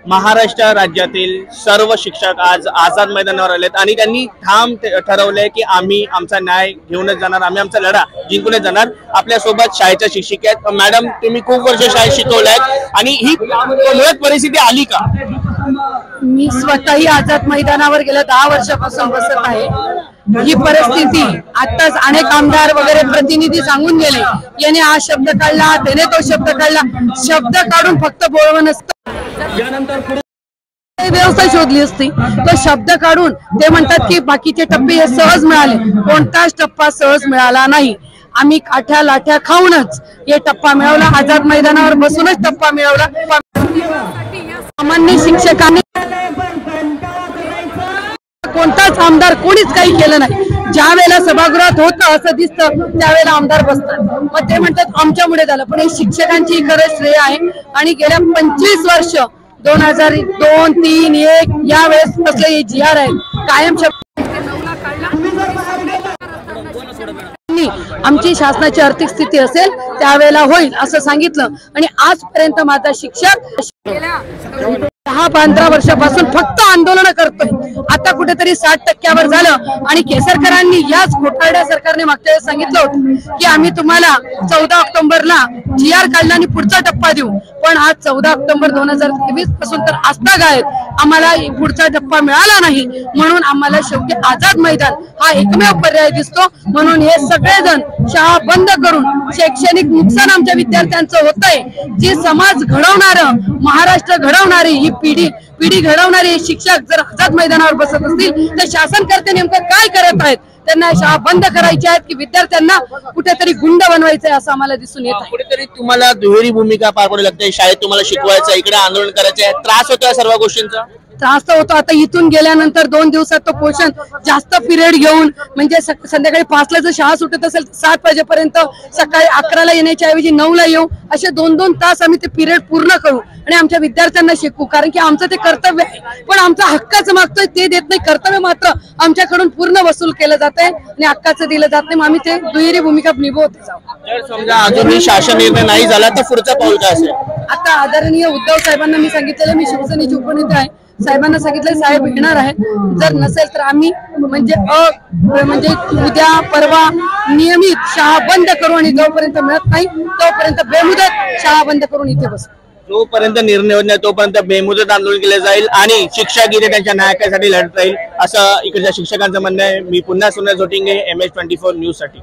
महाराष्ट्र राज्यातील सर्व शिक्षक आज आझाद मैदानावर आलेत आणि त्यांनी ठाम ठरवलंय की आम्ही आमचा न्याय घेऊनच जाणार, आम्ही आमचा लढा जिंकूनच जाणार। आपल्या सोबत शाळेच्या शिक्षिका आहेत। मॅडम, तुम्ही खूप वर्ष शाळेत शिकवलाय आणि ही मुळात परिस्थिती आली का? मी स्वतःही आझाद मैदानावर गेल्या 10 वर्षापासून बसत आहे। ही परिस्थिती आताच अनेक आमदार वगैरे प्रतिनिधी सांगून गेले, याने हा शब्द काढला, त्याने तो शब्द काढला। शब्द काढून फक्त बोलवं नसतं, व्यवस्था शोधली असती। तो शब्द काढून ते म्हणतात की बाकीचे टप्पे हे सहज मिळाले, कोणताच टप्पा सहज मिळाला नाही। आम्ही काठ्या लाठ्या खाऊनच हे टप्पा मिळवला, आझाद मैदानावर बसूनच टप्पा मिळवला। सामान्य शिक्षकांनी कोणताच आमदार कोणीच काही केलं नाही। ज्या वेळेला सभागृहात होतं असं दिसतं त्यावेळेला आमदार बसतात, मग ते म्हणतात आमच्यामुळे झालं, पण हे शिक्षकांची खरंच श्रेय आहे। आणि गेल्या 25 वर्ष 2002, 3, 1 या वेळेस कसले हे GR आहे कायम आमची शासनाची आर्थिक स्थिती असेल त्यावेळेला होईल असं सांगितलं। आणि आजपर्यंत माझा शिक्षक 10-15 वर्षापासून फक्त आंदोलन करतोय। आता कुठेतरी 60% झालं आणि केसरकरांनी याच घोटाळ्या सरकारने मागच्या वेळेस सांगितलं होतं की आम्ही तुम्हाला 14 ऑक्टोबरला GR काढला आणि पुढचा टप्पा देऊ, पण आज 14 ऑक्टोबर 2023 पासून तर आजतागायत आम्हाला पुढचा टप्पा मिळाला नाही। म्हणून आम्हाला शेवटी आझाद मैदान हा एकमेव पर्याय दिसतो। म्हणून हे सगळेजण शाळा बंद करून शैक्षणिक नुकसान आमच्या विद्यार्थ्यांचं होतंय। जी समाज घडवणारं, महाराष्ट्र घडवणारी ही पिढी घडवणारे शिक्षक जर आझाद मैदानावर बसत असतील तर शासनकर्ते नेमकं काय करत आहेत? त्यांना शाळा बंद करायच्या आहेत की विद्यार्थ्यांना कुठेतरी गुंड बनवायचंय असं आम्हाला दिसून येत आहे। कुठेतरी तुम्हाला दुहेरी भूमिका पार पाडावी लागते, शाळेत तुम्हाला शिकवायचं, इकडे आंदोलन करायचं, त्रास होतो या सर्व गोष्टींचा? त्रास तर होतो। आता इथून गेल्यानंतर 2 दिवसात तो पोषण जास्त पिरियड घेऊन, म्हणजे संध्याकाळी 5ला जर शाळा सुटत असेल 7 वाजेपर्यंत सकाळी 11ला येण्याच्या ऐवजी 9ला येऊ, असे 2-2 तास आम्ही ते पिरियड पूर्ण करू आणि आमच्या विद्यार्थ्यांना शिकवू, कारण की आमचं ते कर्तव्य आहे। पण आमचं हक्काचं मागतोय ते देत नाही, कर्तव्य मात्र आमच्याकडून पूर्ण वसूल केलं जात आहे आणि हक्काचं दिलं जात नाही। आम्ही ते दुहेरी भूमिका निभवत जाऊ। जर समजा अजूनही शासन निर्णय नाही झाला तर पुढचं पाऊल काय असेल? आता आदरणीय उद्धव साहेबांना मी सांगितलेलं, मी शिवसेनेची उपनेते आहे, साहेबांना सांगितलं साहेब येणार आहे। जर नसेल तर आम्ही म्हणजे उद्या परवा नियमित शाळा बंद करू आणि जोपर्यंत मिळत नाही तोपर्यंत बेमुदत शाळा बंद करून इथे बसू। जोपर्यंत निर्णय होत नाही तोपर्यंत बेमुदत आंदोलन केले जाईल आणि शिक्षक इथे त्यांच्या न्यायासाठी लढत राहील असं इकडच्या शिक्षकांचं म्हणणं आहे। मी पुन्हा सुनील झोटिंगे, MS24 न्यूज साठी।